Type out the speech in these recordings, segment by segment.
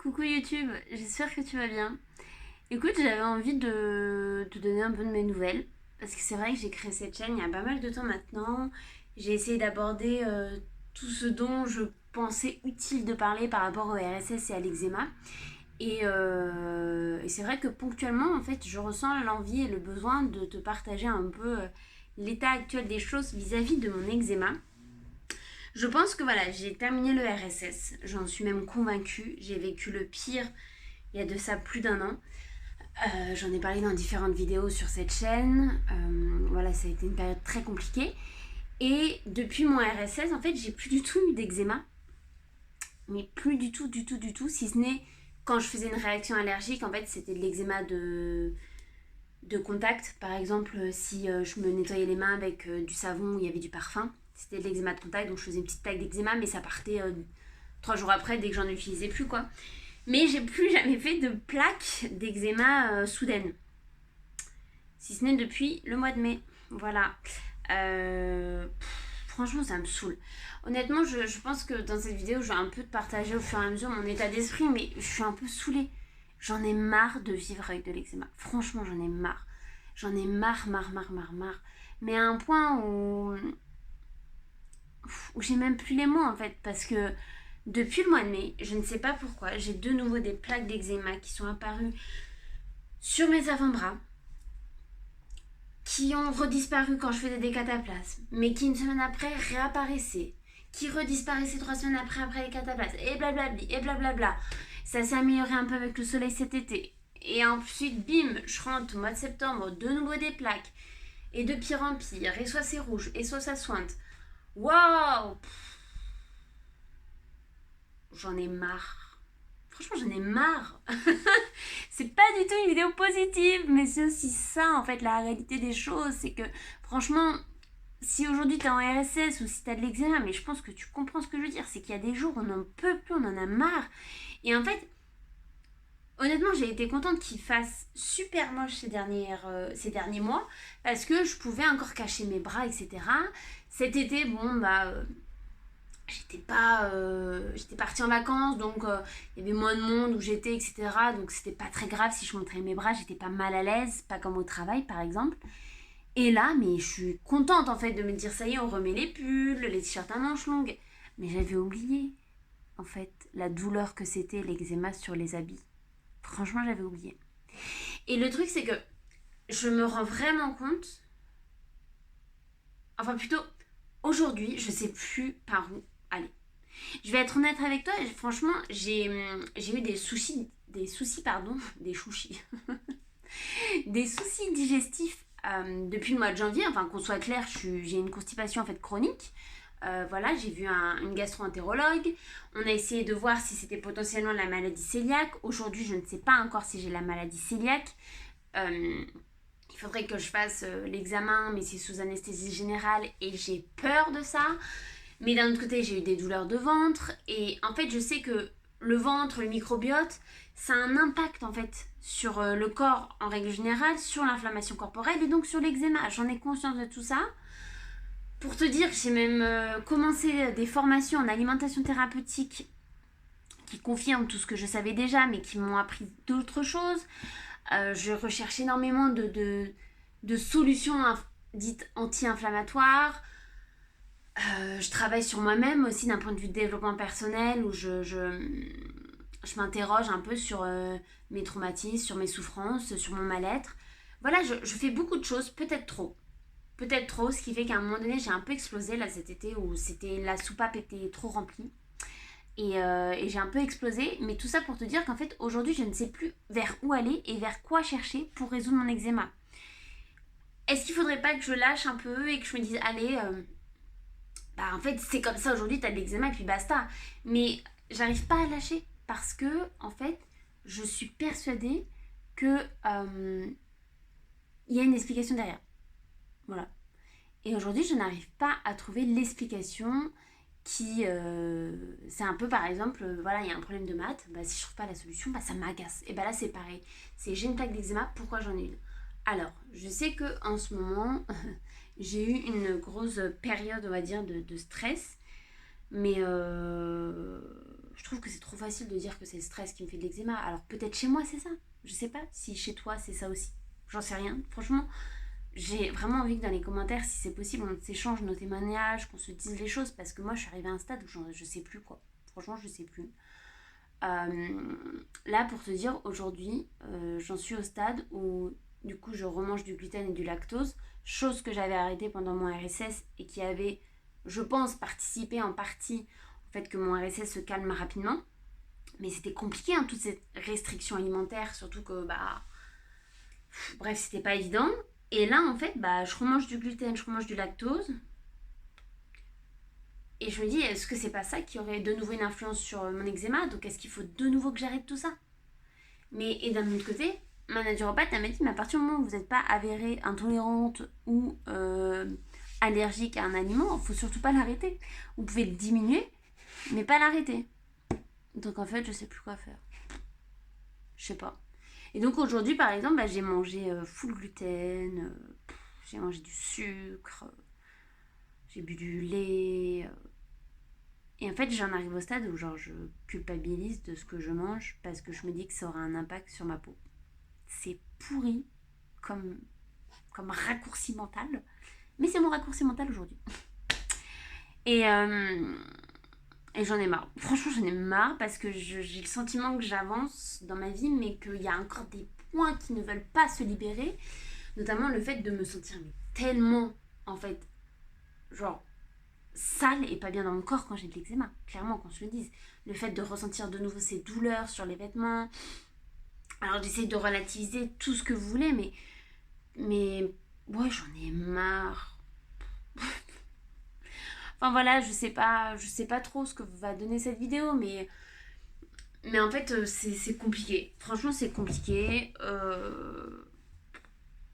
Coucou YouTube, j'espère que tu vas bien. Écoute, j'avais envie de te donner un peu de mes nouvelles, parce que c'est vrai que j'ai créé cette chaîne il y a pas mal de temps maintenant. J'ai essayé d'aborder tout ce dont je pensais utile de parler par rapport au RSS et à l'eczéma. Et c'est vrai que ponctuellement, en fait, je ressens l'envie et le besoin de te partager un peu l'état actuel des choses vis-à-vis de mon eczéma. Je pense que voilà, j'ai terminé le RSS, j'en suis même convaincue, j'ai vécu le pire il y a de ça plus d'un an. J'en ai parlé dans différentes vidéos sur cette chaîne. Voilà, ça a été une période très compliquée. Et depuis mon RSS, en fait, j'ai plus du tout eu d'eczéma. Mais plus du tout, du tout, du tout. Si ce n'est quand je faisais une réaction allergique, en fait, c'était de l'eczéma de contact. Par exemple, si je me nettoyais les mains avec du savon où il y avait du parfum, c'était de l'eczéma de contact. Donc je faisais une petite plaque d'eczéma, mais ça partait 3 jours après dès que j'en utilisais plus, quoi. Mais j'ai plus jamais fait de plaque d'eczéma soudaine. Si ce n'est depuis le mois de mai. Voilà. Franchement, ça me saoule. Honnêtement, je pense que dans cette vidéo, je vais un peu te partager au fur et à mesure mon état d'esprit, mais je suis un peu saoulée. J'en ai marre de vivre avec de l'eczéma. Franchement, j'en ai marre. J'en ai marre, marre, marre, marre, marre. Mais à un point où j'ai même plus les mots en fait, parce que depuis le mois de mai, je ne sais pas pourquoi, j'ai de nouveau des plaques d'eczéma qui sont apparues sur mes avant-bras, qui ont redisparu quand je faisais des cataplasmes, mais qui une semaine après réapparaissaient, qui redisparaissaient 3 semaines après les cataplasmes, et blablabli, et blablabla. Ça s'est amélioré un peu avec le soleil cet été. Et ensuite, bim, je rentre au mois de septembre, de nouveau des plaques, et de pire en pire, et soit c'est rouge, et soit ça sointe. Waouh! J'en ai marre. Franchement, j'en ai marre. C'est pas du tout une vidéo positive, mais c'est aussi ça, en fait, la réalité des choses. C'est que, franchement, si aujourd'hui t'es en RSS ou si t'as de l'eczéma, mais je pense que tu comprends ce que je veux dire, c'est qu'il y a des jours où on n'en peut plus, on en a marre. Et en fait, honnêtement, j'ai été contente qu'il fasse super moche ces derniers mois, parce que je pouvais encore cacher mes bras, etc. Cet été, bon, j'étais partie en vacances, donc il y avait moins de monde où j'étais, etc. Donc c'était pas très grave si je montrais mes bras, j'étais pas mal à l'aise, pas comme au travail par exemple. Et là, mais je suis contente en fait de me dire ça y est, on remet les pulls, les t-shirts à manches longues. Mais j'avais oublié en fait la douleur que c'était l'eczéma sur les habits. Franchement, j'avais oublié. Et le truc, c'est que je me rends vraiment compte, enfin plutôt aujourd'hui, je sais plus par où aller. Je vais être honnête avec toi, franchement, j'ai eu des chouchis, des soucis digestifs depuis le mois de janvier. Enfin, qu'on soit clair, j'ai une constipation en fait chronique. Voilà, j'ai vu une gastro-entérologue. On a essayé de voir si c'était potentiellement la maladie cœliaque. Aujourd'hui, je ne sais pas encore si j'ai la maladie cœliaque. Il faudrait que je fasse l'examen, mais c'est sous anesthésie générale et j'ai peur de ça. Mais d'un autre côté, j'ai eu des douleurs de ventre. Et en fait, je sais que le ventre, le microbiote, ça a un impact en fait sur le corps en règle générale, sur l'inflammation corporelle et donc sur l'eczéma. J'en ai conscience de tout ça. Pour te dire, j'ai même commencé des formations en alimentation thérapeutique qui confirment tout ce que je savais déjà, mais qui m'ont appris d'autres choses. Je recherche énormément de solutions dites anti-inflammatoires. Je travaille sur moi-même aussi d'un point de vue de développement personnel où je m'interroge un peu sur mes traumatismes, sur mes souffrances, sur mon mal-être. Voilà, je fais beaucoup de choses, peut-être trop. Peut-être trop, ce qui fait qu'à un moment donné, j'ai un peu explosé là cet été où la soupape était trop remplie. Et j'ai un peu explosé, mais tout ça pour te dire qu'en fait, aujourd'hui, je ne sais plus vers où aller et vers quoi chercher pour résoudre mon eczéma. Est-ce qu'il faudrait pas que je lâche un peu et que je me dise, allez, en fait, c'est comme ça aujourd'hui, t'as de l'eczéma et puis basta. Mais j'arrive pas à lâcher parce que, en fait, je suis persuadée que il y a une explication derrière. Voilà. Et aujourd'hui, je n'arrive pas à trouver l'explication qui... c'est un peu, par exemple, voilà, il y a un problème de maths, si je trouve pas la solution, ça m'agace. Et là, c'est pareil. C'est j'ai une plaque d'eczéma, pourquoi j'en ai une? Alors, je sais que en ce moment, j'ai eu une grosse période, on va dire, de stress. Mais je trouve que c'est trop facile de dire que c'est le stress qui me fait de l'eczéma. Alors peut-être chez moi c'est ça. Je sais pas si chez toi c'est ça aussi. J'en sais rien. Franchement, j'ai vraiment envie que dans les commentaires, si c'est possible, on s'échange nos témoignages, qu'on se dise les choses. Parce que moi, je suis arrivée à un stade où je sais plus quoi. Franchement, je sais plus. Là, pour te dire, aujourd'hui, j'en suis au stade où du coup, je remange du gluten et du lactose. Chose que j'avais arrêtée pendant mon RSS et qui avait, je pense, participé en partie au fait que mon RSS se calme rapidement. Mais c'était compliqué, hein, toute cette restriction alimentaire, surtout que, bref, c'était pas évident. Et là, en fait, je remange du gluten, je remange du lactose. Et je me dis, est-ce que c'est pas ça qui aurait de nouveau une influence sur mon eczéma? Donc, est-ce qu'il faut de nouveau que j'arrête tout ça? Et d'un autre côté, ma naturopathe, elle m'a dit, mais à partir du moment où vous n'êtes pas avérée intolérante ou allergique à un aliment, il faut surtout pas l'arrêter. Vous pouvez le diminuer, mais pas l'arrêter. Donc, en fait, je sais plus quoi faire. Je sais pas. Et donc aujourd'hui, par exemple, j'ai mangé full gluten, j'ai mangé du sucre, j'ai bu du lait. Et en fait, j'en arrive au stade où genre, je culpabilise de ce que je mange parce que je me dis que ça aura un impact sur ma peau. C'est pourri comme raccourci mental, mais c'est mon raccourci mental aujourd'hui. Et j'en ai marre. Franchement, j'en ai marre parce que j'ai le sentiment que j'avance dans ma vie, mais qu'il y a encore des points qui ne veulent pas se libérer. Notamment le fait de me sentir tellement, en fait, genre, sale et pas bien dans mon corps quand j'ai de l'eczéma. Clairement, qu'on se le dise. Le fait de ressentir de nouveau ces douleurs sur les vêtements. Alors, j'essaie de relativiser tout ce que vous voulez, mais ouais, j'en ai marre. Enfin voilà, je sais pas trop ce que va donner cette vidéo, mais en fait, c'est compliqué. Franchement, c'est compliqué.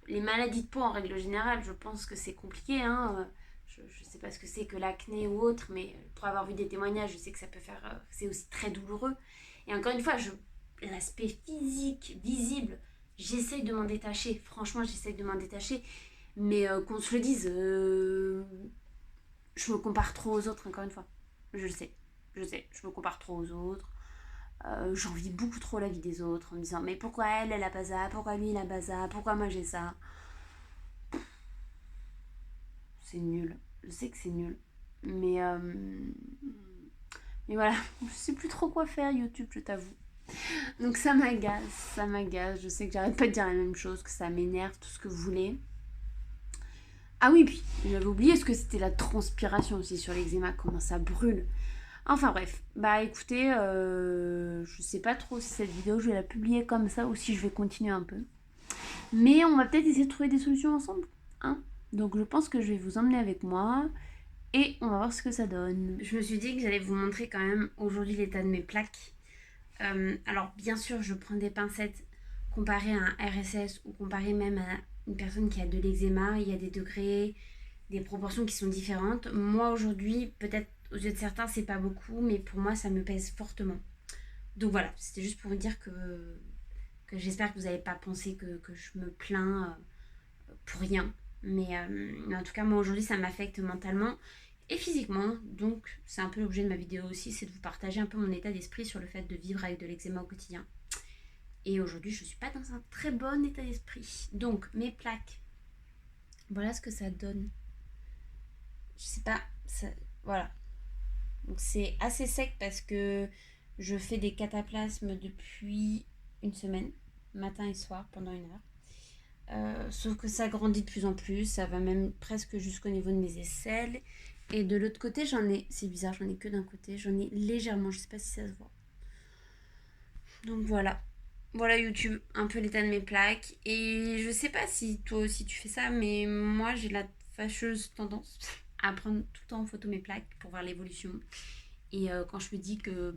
Les maladies de peau, en règle générale, je pense que c'est compliqué. Hein. Je sais pas ce que c'est que l'acné ou autre, mais pour avoir vu des témoignages, je sais que ça peut faire... c'est aussi très douloureux. Et encore une fois, l'aspect physique, visible, j'essaye de m'en détacher. Franchement, j'essaye de m'en détacher. Mais qu'on se le dise... je me compare trop aux autres, encore une fois. Je le sais, je me compare trop aux autres. J'envie beaucoup trop la vie des autres en me disant mais pourquoi elle a pas ça, pourquoi lui il a pas ça, pourquoi moi j'ai ça. C'est nul, je sais que c'est nul. Mais voilà, je sais plus trop quoi faire YouTube, je t'avoue. Donc ça m'agace, je sais que j'arrête pas de dire la même chose, que ça m'énerve, tout ce que vous voulez. Ah oui, puis j'avais oublié ce que c'était la transpiration aussi sur l'eczéma, comment ça brûle. Enfin bref, écoutez, je sais pas trop si cette vidéo je vais la publier comme ça ou si je vais continuer un peu. Mais on va peut-être essayer de trouver des solutions ensemble, hein. Donc je pense que je vais vous emmener avec moi et on va voir ce que ça donne. Je me suis dit que j'allais vous montrer quand même aujourd'hui l'état de mes plaques. Alors bien sûr, je prends des pincettes comparé à un RSS ou comparé même à une personne qui a de l'eczéma. Il y a des degrés, des proportions qui sont différentes. Moi aujourd'hui, peut-être aux yeux de certains, c'est pas beaucoup, mais pour moi, ça me pèse fortement. Donc voilà, c'était juste pour vous dire que j'espère que vous n'allez pas penser que je me plains pour rien. Mais en tout cas, moi aujourd'hui, ça m'affecte mentalement et physiquement. Donc c'est un peu l'objet de ma vidéo aussi, c'est de vous partager un peu mon état d'esprit sur le fait de vivre avec de l'eczéma au quotidien. Et aujourd'hui, je ne suis pas dans un très bon état d'esprit. Donc, mes plaques, voilà ce que ça donne. Je sais pas, ça, voilà. Donc c'est assez sec parce que je fais des cataplasmes depuis une semaine, matin et soir, pendant 1 heure. Sauf que ça grandit de plus en plus, ça va même presque jusqu'au niveau de mes aisselles. Et de l'autre côté, c'est bizarre, j'en ai que d'un côté, j'en ai légèrement, je sais pas si ça se voit. Donc voilà. Voilà YouTube, un peu l'état de mes plaques. Et je sais pas si toi aussi tu fais ça, mais moi j'ai la fâcheuse tendance à prendre tout le temps en photo mes plaques pour voir l'évolution. Et quand je me dis que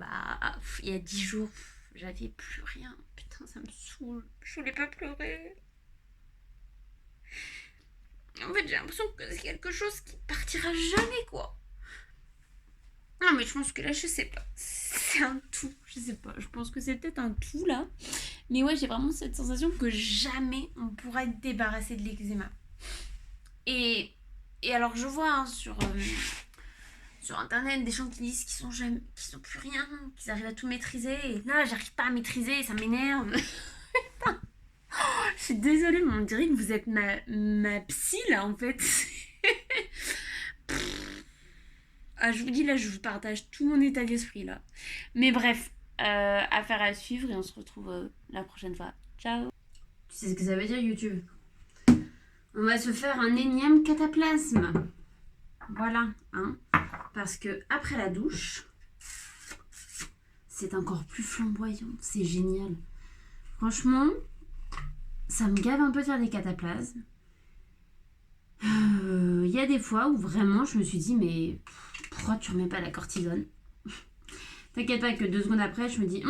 il y a 10 jours, j'avais plus rien. Putain, ça me saoule. Je voulais pas pleurer. En fait, j'ai l'impression que c'est quelque chose qui partira jamais, quoi. Non, mais je pense que là, je sais pas. C'est un tout. Je sais pas. Je pense que c'est peut-être un tout, là. Mais ouais, j'ai vraiment cette sensation que jamais on pourra être débarrassé de l'eczéma. Et alors, je vois sur sur internet des gens qui disent qu'ils sont plus rien, qu'ils arrivent à tout maîtriser. Et là, j'arrive pas à maîtriser, ça m'énerve. Je suis désolée, mais on dirait que vous êtes ma psy là en fait. Ah, je vous dis là, je vous partage tout mon état d'esprit là. Mais bref, affaire à suivre et on se retrouve la prochaine fois. Ciao. Tu sais ce que ça veut dire YouTube? On va se faire un énième cataplasme. Voilà, hein. Parce que après la douche, c'est encore plus flamboyant. C'est génial. Franchement, ça me gave un peu de faire des cataplasmes. Il y a des fois où vraiment je me suis dit, mais pourquoi tu remets pas la cortisone? T'inquiète pas que 2 secondes après, je me dis,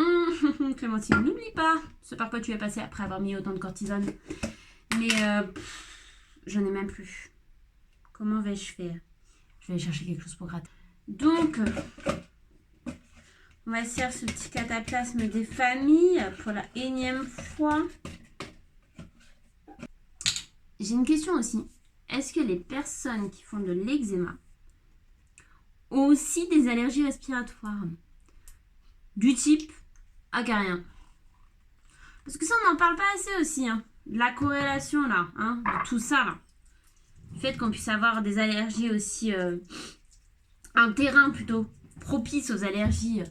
Clémentine, n'oublie pas ce par quoi tu es passé après avoir mis autant de cortisone. Mais j'en ai même plus. Comment vais-je faire? Je vais aller chercher quelque chose pour gratter. Donc, on va se faire ce petit cataplasme des familles pour la énième fois. J'ai une question aussi. Est-ce que les personnes qui font de l'eczéma ont aussi des allergies respiratoires? Du type acarien. Parce que ça, on n'en parle pas assez aussi. Hein. De la corrélation, là. Hein, de tout ça, là. Le fait qu'on puisse avoir des allergies aussi... un terrain, plutôt, propice aux allergies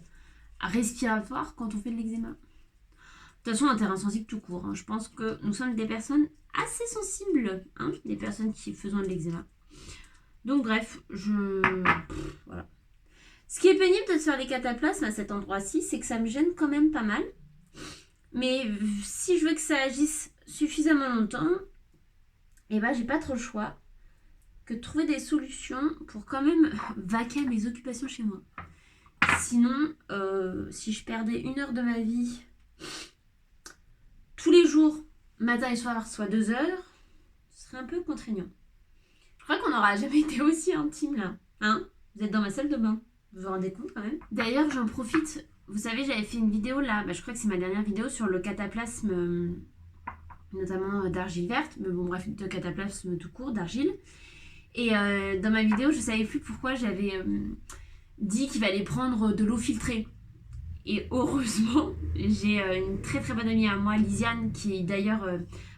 respiratoires quand on fait de l'eczéma. De toute façon, un terrain sensible tout court. Hein. Je pense que nous sommes des personnes assez sensibles. Hein, des personnes qui faisons de l'eczéma. Donc, bref, voilà. Ce qui est pénible de se faire les cataplasmes à cet endroit-ci, c'est que ça me gêne quand même pas mal. Mais si je veux que ça agisse suffisamment longtemps, eh ben j'ai pas trop le choix que de trouver des solutions pour quand même vaquer à mes occupations chez moi. Sinon, si je perdais 1 heure de ma vie tous les jours, matin et soir, soit 2 heures, ce serait un peu contraignant. Je crois qu'on n'aura jamais été aussi intime là. Hein? Vous êtes dans ma salle de bain. Vous vous rendez compte quand même? D'ailleurs, j'en profite. Vous savez, j'avais fait une vidéo là, je crois que c'est ma dernière vidéo sur le cataplasme, notamment d'argile verte, mais bon bref, de cataplasme tout court, d'argile. Et dans ma vidéo, je savais plus pourquoi j'avais dit qu'il fallait prendre de l'eau filtrée. Et heureusement, j'ai une très très bonne amie à moi, Lisiane, qui d'ailleurs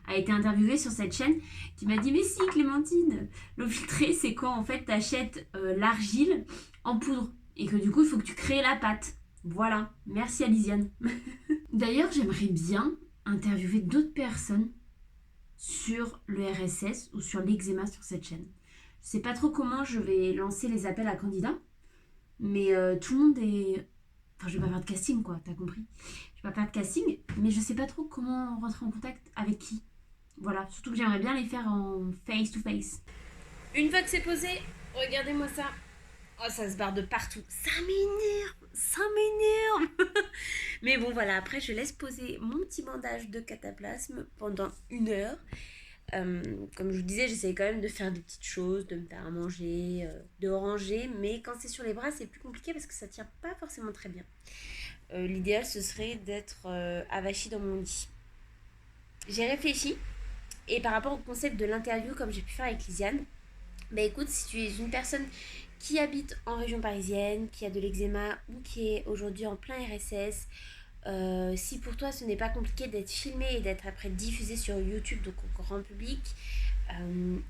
a été interviewée sur cette chaîne, qui m'a dit « Mais si Clémentine, l'eau filtrée c'est quand en fait t'achètes l'argile en poudre et que du coup il faut que tu crées la pâte. » Voilà, merci à Lisiane. D'ailleurs, j'aimerais bien interviewer d'autres personnes sur le RSS ou sur l'eczéma sur cette chaîne. Je sais pas trop comment je vais lancer les appels à candidats, mais tout le monde est... Enfin, je vais pas faire de casting, quoi, t'as compris? Je vais pas faire de casting, mais je sais pas trop comment rentrer en contact avec qui. Voilà, surtout que j'aimerais bien les faire en face-to-face. Une fois que c'est posé, regardez-moi ça. Oh, ça se barre de partout. Ça m'énerve. Mais bon, voilà, après, je laisse poser mon petit bandage de cataplasme pendant 1 heure. Comme je vous disais, j'essaie quand même de faire des petites choses, de me faire à manger, de ranger, mais quand c'est sur les bras, c'est plus compliqué parce que ça tient pas forcément très bien. L'idéal, ce serait d'être avachie dans mon lit. J'ai réfléchi, et par rapport au concept de l'interview, comme j'ai pu faire avec Lisiane, bah écoute, si tu es une personne qui habite en région parisienne, qui a de l'eczéma ou qui est aujourd'hui en plein RSS, si pour toi ce n'est pas compliqué d'être filmé et d'être après diffusé sur YouTube, donc au grand public,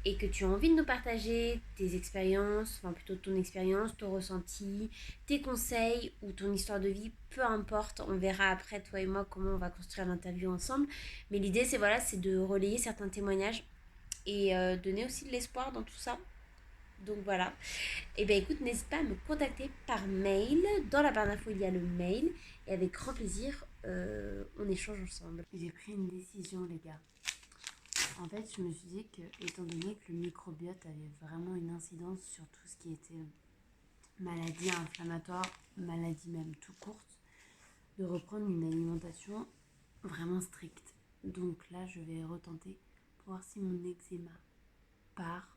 et que tu as envie de nous partager tes expériences, enfin plutôt ton expérience, ton ressenti, tes conseils ou ton histoire de vie, peu importe, on verra après toi et moi comment on va construire l'interview ensemble. Mais l'idée c'est voilà, c'est de relayer certains témoignages et donner aussi de l'espoir dans tout ça. Donc voilà. Et bien écoute, n'hésite pas à me contacter par mail. Dans la barre d'infos, il y a le mail. Et avec grand plaisir, on échange ensemble. J'ai pris une décision, les gars. En fait, je me suis dit que, étant donné que le microbiote avait vraiment une incidence sur tout ce qui était maladie inflammatoire, maladie même tout courte, de reprendre une alimentation vraiment stricte. Donc là, je vais retenter pour voir si mon eczéma part,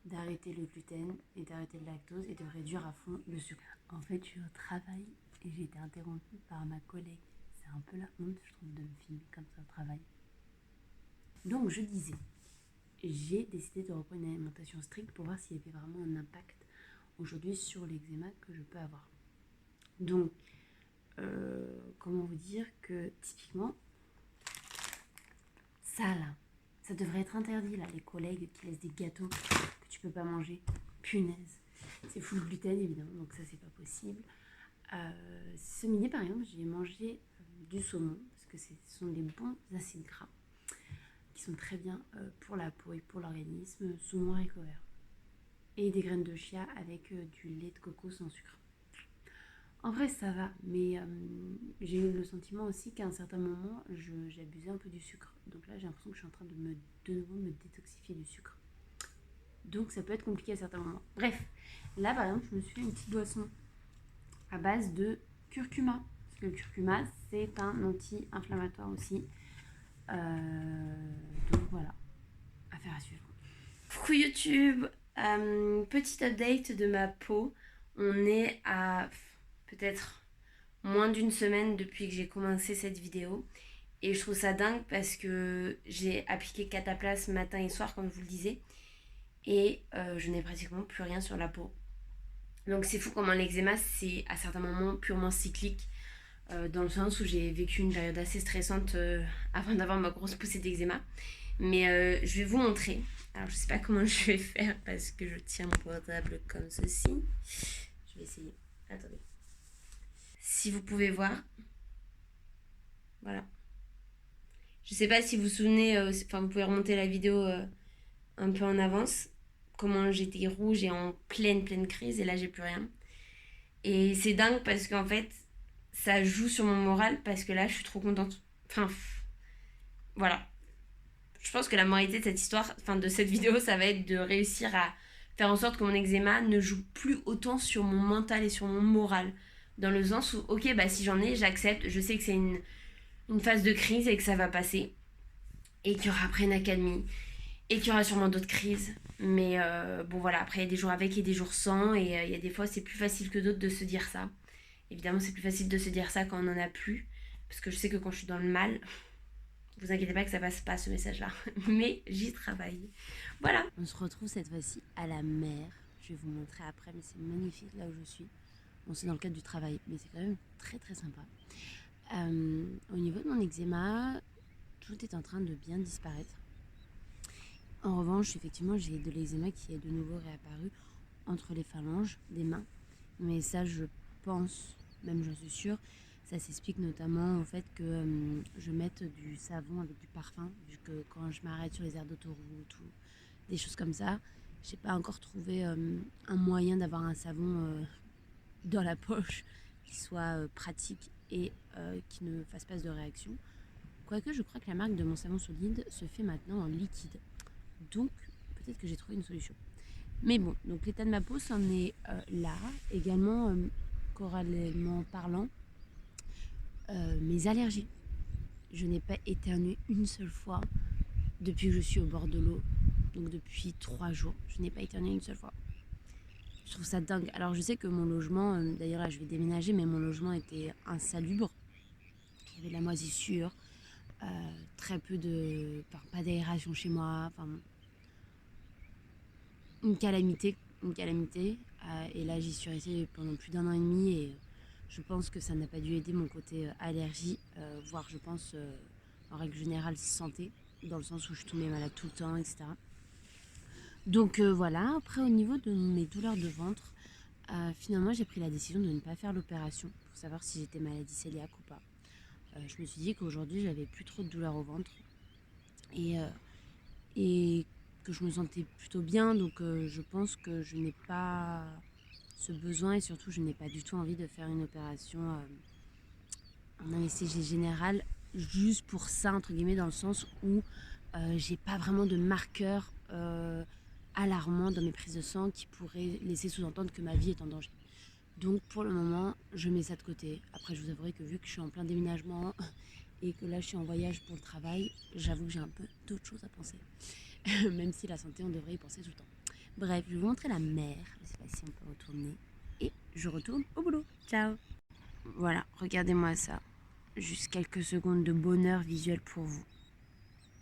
d'arrêter le gluten et d'arrêter le lactose et de réduire à fond le sucre. En fait, je suis au travail et j'ai été interrompue par ma collègue. C'est un peu la honte, je trouve, de me filmer comme ça au travail. Donc, je disais, j'ai décidé de reprendre une alimentation stricte pour voir s'il y avait vraiment un impact aujourd'hui sur l'eczéma que je peux avoir. Donc, comment vous dire que typiquement, ça là, ça devrait être interdit là, les collègues qui laissent des gâteaux que tu peux pas manger. Punaise. C'est full gluten évidemment, donc ça c'est pas possible. Ce midi par exemple, j'ai mangé du saumon, parce que ce sont des bons acides gras qui sont très bien pour la peau et pour l'organisme. Saumon haricot vert. Et des graines de chia avec du lait de coco sans sucre. En vrai ça va, mais j'ai eu le sentiment aussi qu'à un certain moment j'abusais un peu du sucre. Donc là j'ai l'impression que je suis en train de nouveau me détoxifier du sucre. Donc ça peut être compliqué à certains moments. Bref, là par exemple je me suis fait une petite boisson à base de curcuma. Parce que le curcuma c'est un anti-inflammatoire aussi. Donc voilà, affaire à suivre. Coucou YouTube, petit update de ma peau. On est à peut-être moins d'une semaine depuis que j'ai commencé cette vidéo. Et je trouve ça dingue parce que j'ai appliqué Cataplasme matin et soir comme je vous le disais. Et je n'ai pratiquement plus rien sur la peau. Donc c'est fou comment l'eczéma c'est à certains moments purement cyclique. Dans le sens où j'ai vécu une période assez stressante avant d'avoir ma grosse poussée d'eczéma. Mais je vais vous montrer. Alors je sais pas comment je vais faire parce que je tiens mon portable comme ceci. Je vais essayer. Attendez. Si vous pouvez voir. Voilà. Je sais pas si vous vous souvenez, enfin vous pouvez remonter la vidéo un peu en avance. Comment j'étais rouge et en pleine crise et là j'ai plus rien. Et c'est dingue parce qu'en fait ça joue sur mon moral parce que là je suis trop contente. Enfin voilà. Je pense que la moralité de cette histoire, enfin de cette vidéo, ça va être de réussir à faire en sorte que mon eczéma ne joue plus autant sur mon mental et sur mon moral. Dans le sens où, ok, bah si j'en ai, j'accepte, je sais que c'est une phase de crise et que ça va passer. Et qu'il y aura après une accalmie. Et qu'il y aura sûrement d'autres crises. Mais bon voilà, après il y a des jours avec et des jours sans. Et il y a des fois c'est plus facile que d'autres de se dire ça. Évidemment c'est plus facile de se dire ça quand on n'en a plus. Parce que je sais que quand je suis dans le mal, vous inquiétez pas que ça passe pas ce message-là, mais j'y travaille. Voilà. On se retrouve cette fois-ci à la mer. Je vais vous montrer après, mais c'est magnifique là où je suis. Bon, c'est dans le cadre du travail, mais c'est quand même très très sympa. Au niveau de mon eczéma, tout est en train de bien disparaître. En revanche, effectivement, j'ai de l'eczéma qui est de nouveau réapparu entre les phalanges des mains. Mais ça, je pense, même j'en suis sûre, ça s'explique notamment au fait que je mette du savon avec du parfum, vu que quand je m'arrête sur les aires d'autoroute ou des choses comme ça, j'ai pas encore trouvé un moyen d'avoir un savon dans la poche qui soit pratique et qui ne fasse pas de réaction. Quoique je crois que la marque de mon savon solide se fait maintenant en liquide. Donc peut-être que j'ai trouvé une solution. Mais bon, donc l'état de ma peau c'en est là. Également, corrélalement parlant, mes allergies. Je n'ai pas éternué une seule fois depuis que je suis au bord de l'eau. Donc depuis 3 jours, je n'ai pas éternué une seule fois. Je trouve ça dingue. Alors je sais que mon logement, d'ailleurs là je vais déménager, mais mon logement était insalubre. Il y avait de la moisissure, très peu de... Enfin, pas d'aération chez moi. Enfin, une calamité. Et là j'y suis restée pendant plus d'1 an et demi et je pense que ça n'a pas dû aider mon côté allergie, voire je pense en règle générale santé, dans le sens où je tombais malade tout le temps, etc. Donc voilà, après au niveau de mes douleurs de ventre, finalement j'ai pris la décision de ne pas faire l'opération pour savoir si j'étais maladie cœliaque ou pas. Je me suis dit qu'aujourd'hui j'avais plus trop de douleurs au ventre et que je me sentais plutôt bien, donc je pense que je n'ai pas ce besoin et surtout je n'ai pas du tout envie de faire une opération en anesthésie générale juste pour ça entre guillemets, dans le sens où j'ai pas vraiment de marqueurs alarmants dans mes prises de sang qui pourraient laisser sous-entendre que ma vie est en danger. Donc pour le moment je mets ça de côté. Après je vous avouerai que vu que je suis en plein déménagement et que là je suis en voyage pour le travail, j'avoue que j'ai un peu d'autres choses à penser. Même si la santé on devrait y penser tout le temps. Bref, je vais vous montrer la mer. Je sais pas si on peut retourner. Et je retourne au boulot. Ciao. Voilà, regardez-moi ça. Juste quelques secondes de bonheur visuel pour vous.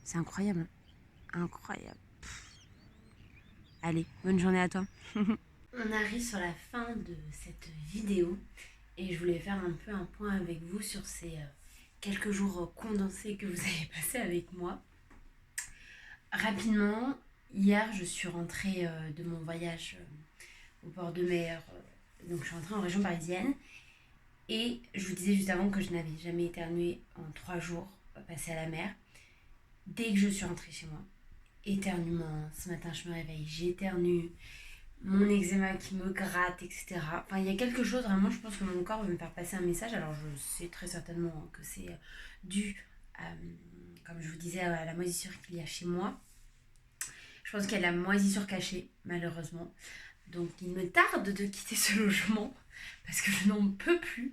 C'est incroyable. Incroyable. Allez, bonne journée à toi. On arrive sur la fin de cette vidéo et je voulais faire un peu un point avec vous sur ces quelques jours condensés que vous avez passés avec moi. Rapidement, hier je suis rentrée de mon voyage au bord de mer, donc je suis rentrée en région parisienne et je vous disais juste avant que je n'avais jamais éternué en 3 jours passés à la mer. Dès que je suis rentrée chez moi, éternuement, ce matin je me réveille, j'éternue, mon eczéma qui me gratte, etc. Enfin, il y a quelque chose, vraiment, je pense que mon corps veut me faire passer un message. Alors, je sais très certainement que c'est dû, comme je vous disais, à la moisissure qu'il y a chez moi. Je pense qu'il y a la moisissure cachée, malheureusement. Donc, il me tarde de quitter ce logement parce que je n'en peux plus.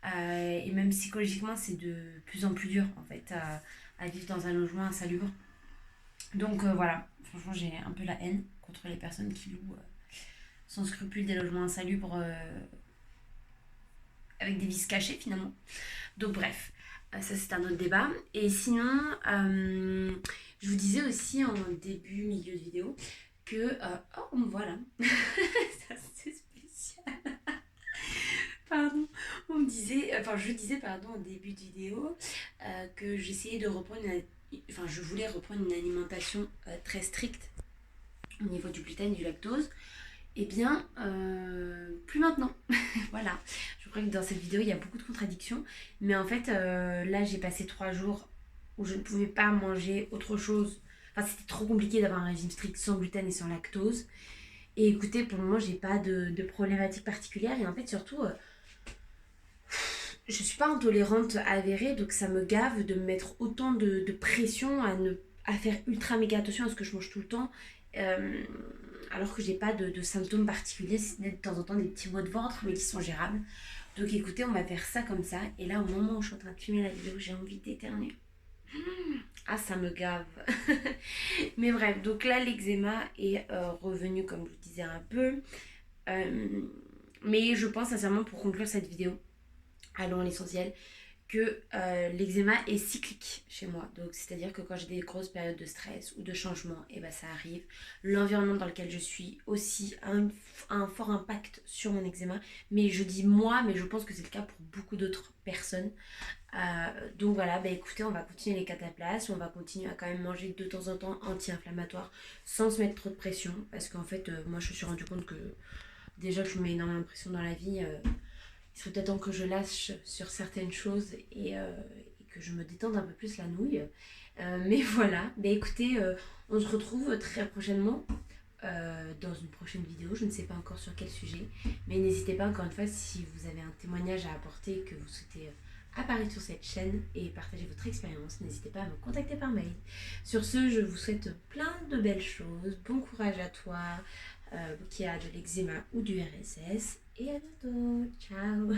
Et même psychologiquement, c'est de plus en plus dur, en fait, à vivre dans un logement insalubre. Donc, voilà, franchement, j'ai un peu la haine contre les personnes qui louent sans scrupule des logements insalubres avec des vices cachés finalement. Donc bref, ça c'est un autre débat. Et sinon, je vous disais aussi en début, milieu de vidéo que... oh, voilà. Ça c'est spécial. Pardon. Je disais pardon au début de vidéo que j'essayais de reprendre je voulais reprendre une alimentation très stricte au niveau du gluten et du lactose. Eh bien, plus maintenant. Voilà. Je crois que dans cette vidéo, il y a beaucoup de contradictions. Mais en fait, là, j'ai passé 3 jours où je ne pouvais pas manger autre chose. Enfin, c'était trop compliqué d'avoir un régime strict sans gluten et sans lactose. Et écoutez, pour le moment, j'ai pas de problématique particulière. Et en fait, surtout, je suis pas intolérante avérée. Donc, ça me gave de me mettre autant de pression à faire ultra méga attention à ce que je mange tout le temps. Alors que j'ai pas de symptômes particuliers, si ce n'est de temps en temps des petits maux de ventre, mais qui sont gérables. Donc écoutez, on va faire ça comme ça. Et là, au moment où je suis en train de filmer la vidéo, j'ai envie d'éternuer. Ah, ça me gave. Mais bref, donc là, l'eczéma est revenu, comme je vous disais, un peu. Mais je pense sincèrement, pour conclure cette vidéo, allons à l'essentiel, que l'eczéma est cyclique chez moi. Donc, c'est-à-dire que quand j'ai des grosses périodes de stress ou de changement, et ben ça arrive. L'environnement dans lequel je suis aussi a un fort impact sur mon eczéma. Mais je dis moi, mais je pense que c'est le cas pour beaucoup d'autres personnes. Donc voilà, bah écoutez, on va continuer les cataplasmes, on va continuer à quand même manger de temps en temps anti-inflammatoire sans se mettre trop de pression. Parce qu'en fait, moi je me suis rendu compte que déjà que je me mets énormément de pression dans la vie, il serait peut-être temps que je lâche sur certaines choses et que je me détende un peu plus la nouille. Mais voilà, bah écoutez, on se retrouve très prochainement dans une prochaine vidéo. Je ne sais pas encore sur quel sujet, mais n'hésitez pas encore une fois si vous avez un témoignage à apporter que vous souhaitez apparaître sur cette chaîne et partager votre expérience. N'hésitez pas à me contacter par mail. Sur ce, je vous souhaite plein de belles choses. Bon courage à toi qui a de l'eczéma ou du RSS. Et à bientôt. Ciao.